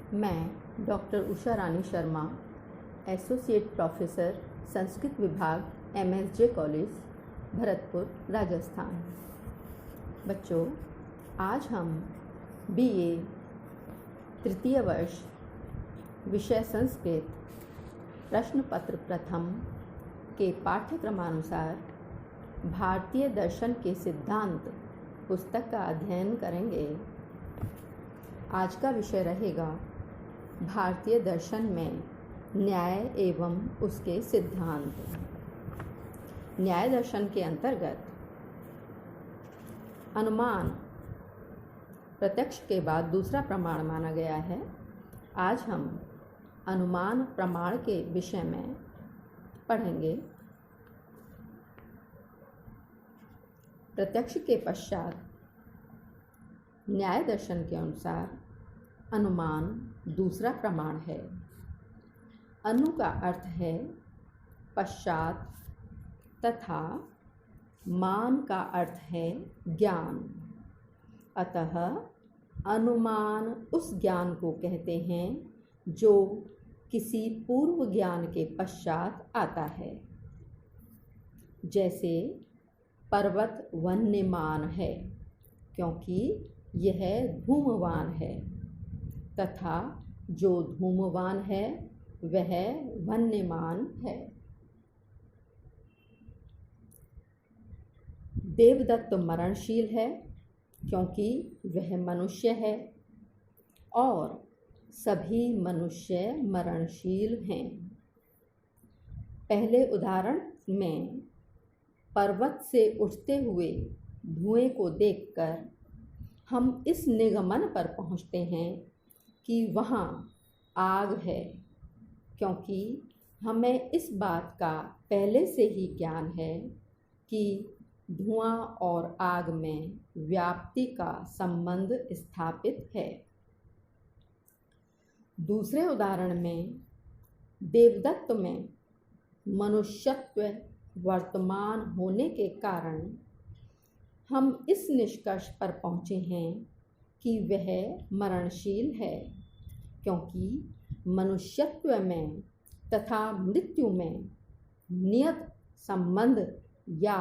मैं डॉक्टर उषा रानी Sharma, associate professor Sanskrit विभाग, MSJ college, Bharatpur, Rajasthan. बच्चों, आज हम BA तृतीय वर्ष विषय संस्कृत प्रश्न पत्र प्रथम के पाठ्यक्रमानुसार भारतीय दर्शन के सिद्धांत पुस्तक का अध्ययन करेंगे। आज का विषय रहेगा भारतीय दर्शन में न्याय एवं उसके सिद्धांत। न्याय दर्शन के अंतर्गत अनुमान प्रत्यक्ष के बाद दूसरा प्रमाण माना गया है। आज हम अनुमान प्रमाण के विषय में पढ़ेंगे। प्रत्यक्ष के पश्चात न्याय दर्शन के अनुसार अनुमान दूसरा प्रमाण है। अनु का अर्थ है पश्चात तथा मान का अर्थ है ज्ञान। अतः अनुमान उस ज्ञान को कहते हैं जो किसी पूर्व ज्ञान के पश्चात आता है। जैसे पर्वत वन्यमान है क्योंकि यह धूमवान है, तथा जो धूमवान है वह वन्यमान है। देवदत्त मरणशील है क्योंकि वह मनुष्य है और सभी मनुष्य मरणशील हैं। पहले उदाहरण में पर्वत से उठते हुए धुएं को देखकर हम इस निगमन पर पहुँचते हैं कि वहाँ आग है, क्योंकि हमें इस बात का पहले से ही ज्ञान है कि धुआं और आग में व्याप्ति का संबंध स्थापित है। दूसरे उदाहरण में देवदत्त में मनुष्यत्व वर्तमान होने के कारण हम इस निष्कर्ष पर पहुँचे हैं कि वह मरणशील है, क्योंकि मनुष्यत्व में तथा मृत्यु में नियत संबंध या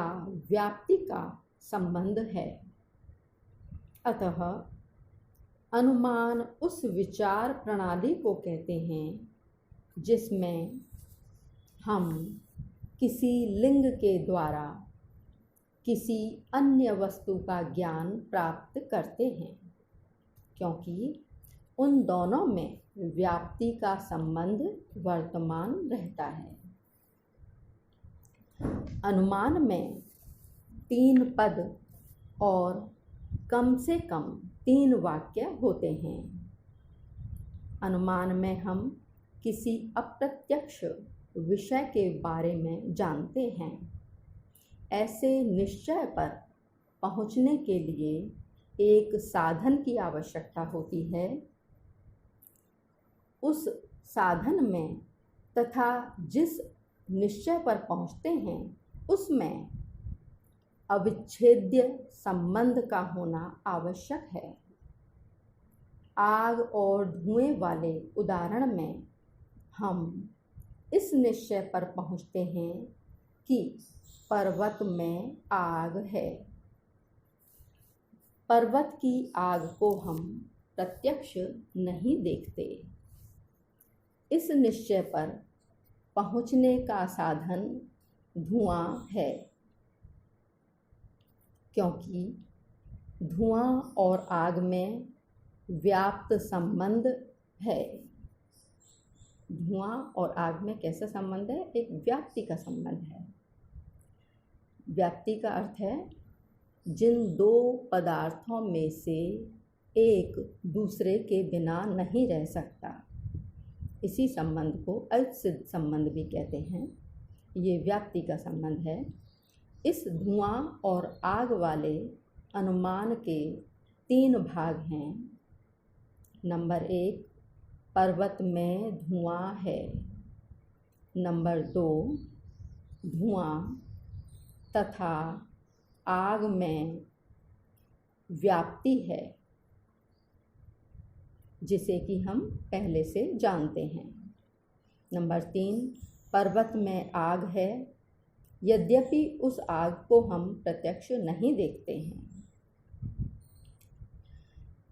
व्याप्ति का संबंध है। अतः अनुमान उस विचार प्रणाली को कहते हैं जिसमें हम किसी लिंग के द्वारा किसी अन्य वस्तु का ज्ञान प्राप्त करते हैं, क्योंकि उन दोनों में व्याप्ति का संबंध वर्तमान रहता है। अनुमान में 3 पद और कम से कम 3 वाक्य होते हैं। अनुमान में हम किसी अप्रत्यक्ष विषय के बारे में जानते हैं। ऐसे निश्चय पर पहुँचने के लिए एक साधन की आवश्यकता होती है। उस साधन में तथा जिस निश्चय पर पहुँचते हैं उसमें अविच्छेद्य संबंध का होना आवश्यक है। आग और धुएं वाले उदाहरण में हम इस निश्चय पर पहुँचते हैं कि पर्वत में आग है। पर्वत की आग को हम प्रत्यक्ष नहीं देखते। इस निश्चय पर पहुँचने का साधन धुआं है, क्योंकि धुआं और आग में व्याप्त संबंध है। धुआं और आग में कैसा संबंध है? एक व्याप्ति का संबंध है। व्याप्ति का अर्थ है जिन 2 पदार्थों में से एक दूसरे के बिना नहीं रह सकता। इसी संबंध को असिद्ध संबंध भी कहते हैं। ये व्याप्ति का संबंध है। इस धुआं और आग वाले अनुमान के 3 भाग हैं। नंबर 1, पर्वत में धुआं है। नंबर 2, धुआं तथा आग में व्याप्ति है। जिसे कि हम पहले से जानते हैं। नंबर 3, पर्वत में आग है, यद्यपि उस आग को हम प्रत्यक्ष नहीं देखते हैं।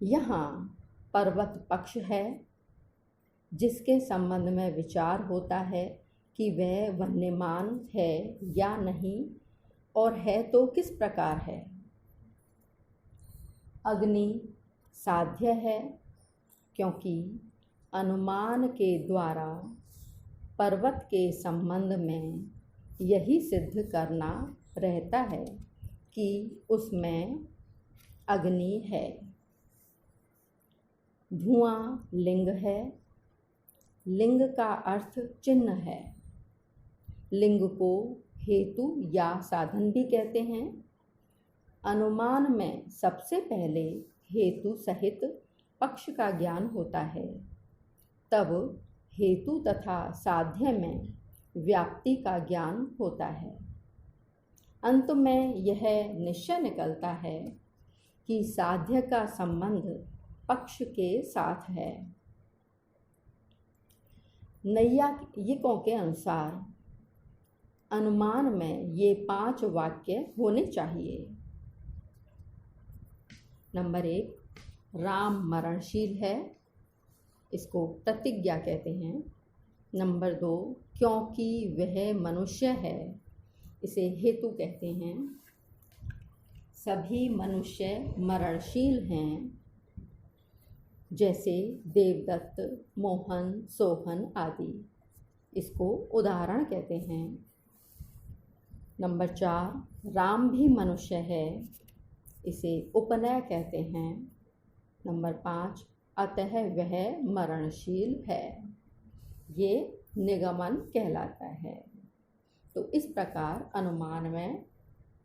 यहाँ पर्वत पक्ष है, जिसके संबंध में विचार होता है कि वह वन्यमान है या नहीं, और है तो किस प्रकार है। अग्नि साध्य है, क्योंकि अनुमान के द्वारा पर्वत के संबंध में यही सिद्ध करना रहता है कि उसमें अग्नि है। धुआं लिंग है, लिंग का अर्थ चिन्ह है। लिंग को हेतु या साधन भी कहते हैं। अनुमान में सबसे पहले हेतु सहित पक्ष का ज्ञान होता है, तब हेतु तथा साध्य में व्याप्ति का ज्ञान होता है। अंत में यह निश्चय निकलता है कि साध्य का संबंध पक्ष के साथ है। नैयायिकों के अनुसार अनुमान में ये 5 वाक्य होने चाहिए। नंबर 1, राम मरणशील है, इसको प्रतिज्ञा कहते हैं। नंबर 2, क्योंकि वह मनुष्य है, इसे हेतु कहते हैं। सभी मनुष्य मरणशील हैं, जैसे देवदत्त, मोहन, सोहन आदि, इसको उदाहरण कहते हैं। नंबर 4, राम भी मनुष्य है, इसे उपनय कहते हैं। नंबर 5, अतः वह मरणशील है, ये निगमन कहलाता है। तो इस प्रकार अनुमान में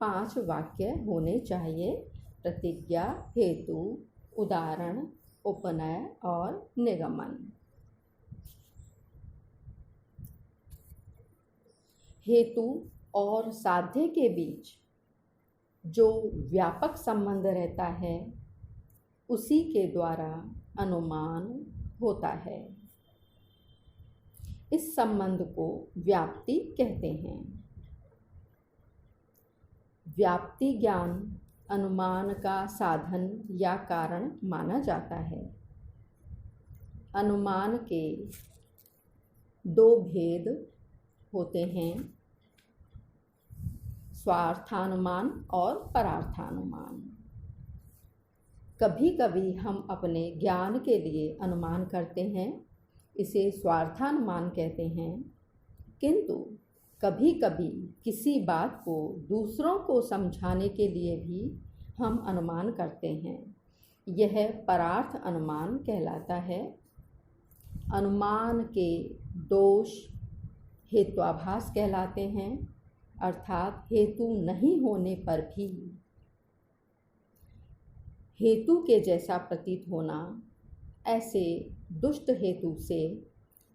5 वाक्य होने चाहिए: प्रतिज्ञा, हेतु, उदाहरण, उपनय और निगमन। हेतु और साध्य के बीच जो व्यापक संबंध रहता है, उसी के द्वारा अनुमान होता है। इस संबंध को व्याप्ति कहते हैं। व्याप्ति ज्ञान अनुमान का साधन या कारण माना जाता है। अनुमान के 2 भेद होते हैं, स्वार्थानुमान और परार्थानुमान। कभी कभी हम अपने ज्ञान के लिए अनुमान करते हैं, इसे स्वार्थानुमान कहते हैं। किंतु कभी कभी किसी बात को दूसरों को समझाने के लिए भी हम अनुमान करते हैं, यह परार्थ अनुमान कहलाता है। अनुमान के दोष हेत्वाभास कहलाते हैं, अर्थात हेतु नहीं होने पर भी हेतु के जैसा प्रतीत होना। ऐसे दुष्ट हेतु से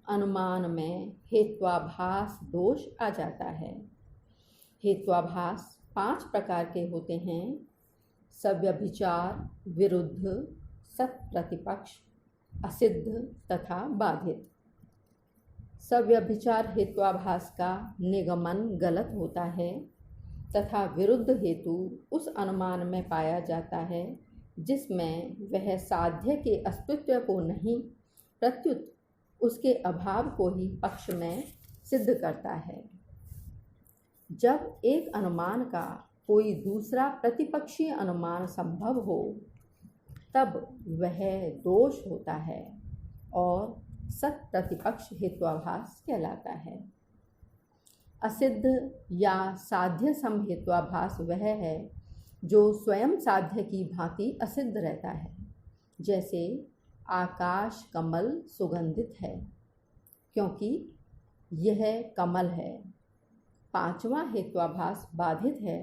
अनुमान में हेत्वाभास दोष आ जाता है। हेत्वाभास 5 प्रकार के होते हैं: सव्यभिचार, विरुद्ध, सत्प्रतिपक्ष, असिद्ध तथा बाधित। सव्यभिचार हेत्वाभास का निगमन गलत होता है तथा विरुद्ध हेतु उस अनुमान में पाया जाता है जिसमें वह साध्य के अस्तित्व को नहीं, प्रत्युत उसके अभाव को ही पक्ष में सिद्ध करता है। जब एक अनुमान का कोई दूसरा प्रतिपक्षी अनुमान संभव हो, तब वह दोष होता है और सत प्रतिपक्ष हेत्वाभास कहलाता है। असिद्ध या साध्य सम हेत्वाभास वह है जो स्वयं साध्य की भांति असिद्ध रहता है, जैसे आकाश कमल सुगंधित है क्योंकि यह कमल है। 5वां हेत्वाभास बाधित है,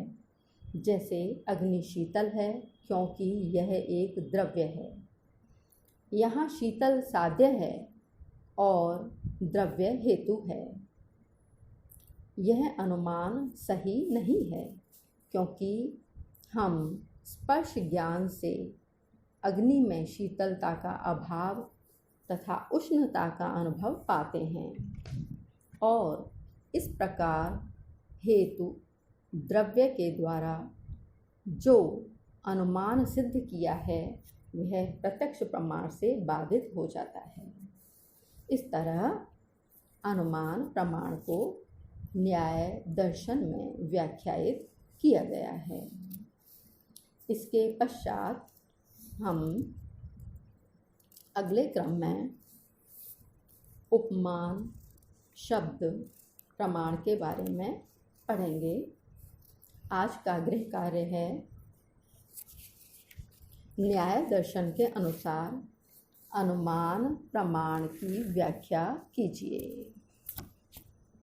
जैसे अग्नि शीतल है क्योंकि यह एक द्रव्य है। यहाँ शीतल साध्य है और द्रव्य हेतु है। यह अनुमान सही नहीं है क्योंकि हम स्पर्श ज्ञान से अग्नि में शीतलता का अभाव तथा उष्णता का अनुभव पाते हैं और इस प्रकार हेतु द्रव्य के द्वारा जो अनुमान सिद्ध किया है वह प्रत्यक्ष प्रमाण से बाधित हो जाता है। इस तरह अनुमान प्रमाण को न्याय दर्शन में व्याख्यायित किया गया है। इसके पश्चात हम अगले क्रम में उपमान शब्द प्रमाण के बारे में पढ़ेंगे। आज का गृह कार्य है न्याय दर्शन के अनुसार अनुमान प्रमाण की व्याख्या कीजिए।